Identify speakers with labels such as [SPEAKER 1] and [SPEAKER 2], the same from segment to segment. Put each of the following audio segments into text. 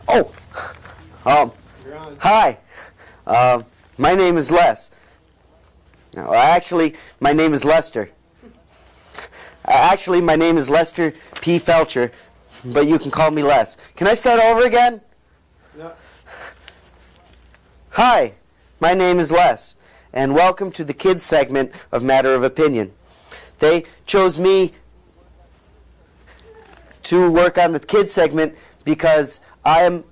[SPEAKER 1] Oh, hi. My name is Les. No, actually, my name is Lester. Actually, my name is Lester P. Felcher, but you can call me Les. Can I start over again?
[SPEAKER 2] No.
[SPEAKER 1] Hi, my name is Les, and welcome to the kids segment of Matter of Opinion. They chose me to work on the kids segment because I'm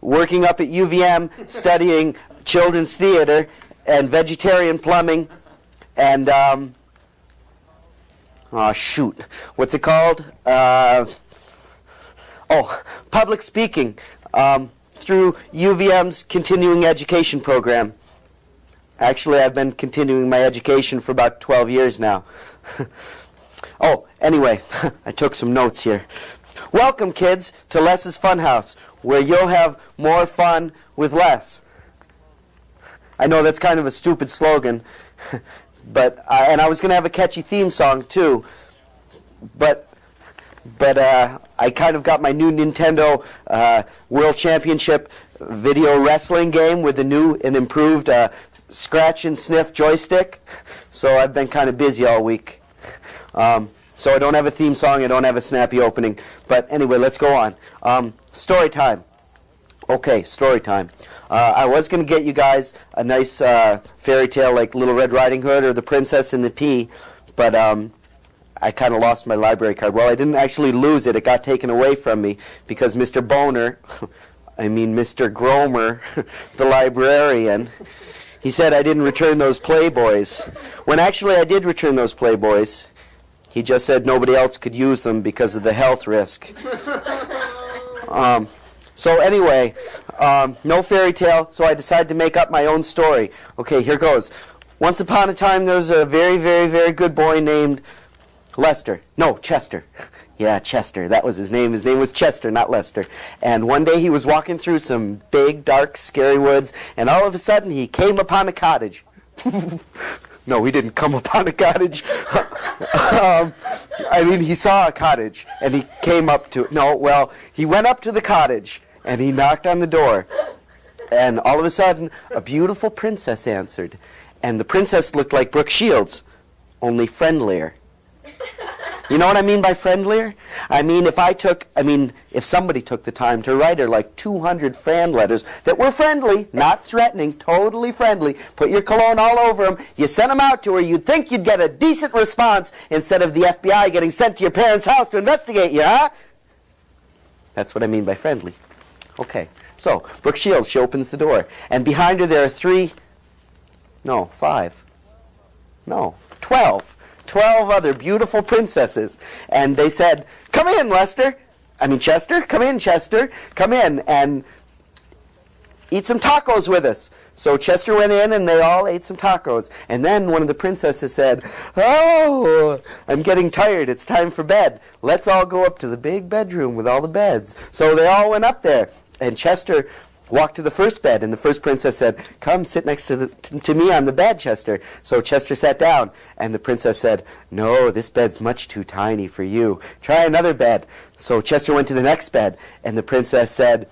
[SPEAKER 1] working up at UVM studying children's theater and vegetarian plumbing and what's it called? Public speaking through UVM's continuing education program. Actually, I've been continuing my education for about 12 years now. Anyway, I took some notes here. Welcome, kids, to Les's Funhouse, where you'll have more fun with less. I know that's kind of a stupid slogan, but I was going to have a catchy theme song too, but I kind of got my new Nintendo World Championship video wrestling game with the new and improved scratch and sniff joystick, so I've been kind of busy all week. So I don't have a theme song, I don't have a snappy opening, but anyway, let's go on. Story time. Okay, story time. I was going to get you guys a nice fairy tale like Little Red Riding Hood or The Princess and the Pea, but I kind of lost my library card. Well, I didn't actually lose it. It got taken away from me because Mr. Boner, Mr. Gromer, the librarian, he said I didn't return those Playboys. When actually I did return those Playboys. He just said nobody else could use them because of the health risk. So anyway, no fairy tale, so I decided to make up my own story. Okay, here goes. Once upon a time, there was a very, very, very good boy named Lester. No, Chester. Yeah, Chester. That was his name. His name was Chester, not Lester. And one day he was walking through some big, dark, scary woods, and all of a sudden he came upon a cottage. No, he didn't come upon a cottage. He saw a cottage, and he came up to it. No, well, he went up to the cottage, and he knocked on the door. And all of a sudden, a beautiful princess answered. And the princess looked like Brooke Shields, only friendlier. You know what I mean by friendlier? If somebody took the time to write her like 200 fan letters that were friendly, not threatening, totally friendly, put your cologne all over them, you sent them out to her, you'd think you'd get a decent response instead of the FBI getting sent to your parents' house to investigate you, huh? That's what I mean by friendly. Okay, so Brooke Shields, she opens the door, and behind her there are 12 other beautiful princesses. And they said, come in, Chester, come in, Chester, come in and eat some tacos with us. So Chester went in and they all ate some tacos. And then one of the princesses said, oh, I'm getting tired, it's time for bed. Let's all go up to the big bedroom with all the beds. So they all went up there. And Chester walked to the first bed, and the first princess said, come sit next to me on the bed, Chester. So Chester sat down, and the princess said, no, this bed's much too tiny for you. Try another bed. So Chester went to the next bed, and the princess said,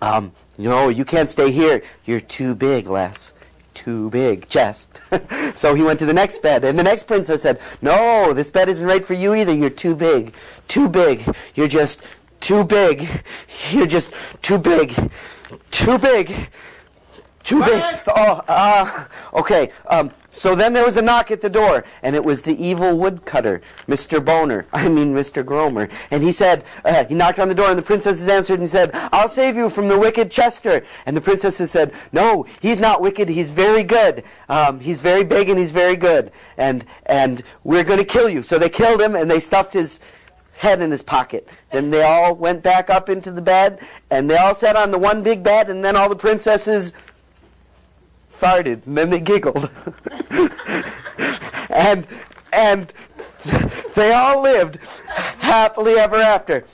[SPEAKER 1] no, you can't stay here. You're too big, Les. Too big, chest. So he went to the next bed, and the next princess said, no, this bed isn't right for you either. You're too big. Too big. You're just too big. You're just too big. Too big. Too big. Okay. So then there was a knock at the door, and it was the evil woodcutter, Mr. Gromer. And he said, he knocked on the door, and the princesses answered and said, I'll save you from the wicked Chester. And the princesses said, no, he's not wicked, he's very good. He's very big and he's very good. And we're going to kill you. So they killed him, and they stuffed his head in his pocket. Then they all went back up into the bed, and they all sat on the one big bed, and then all the princesses farted, and then they giggled. and they all lived happily ever after.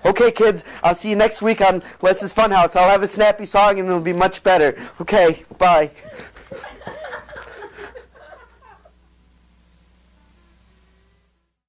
[SPEAKER 1] Okay, kids, I'll see you next week on Les's Funhouse. I'll have a snappy song, and it'll be much better. Okay, bye.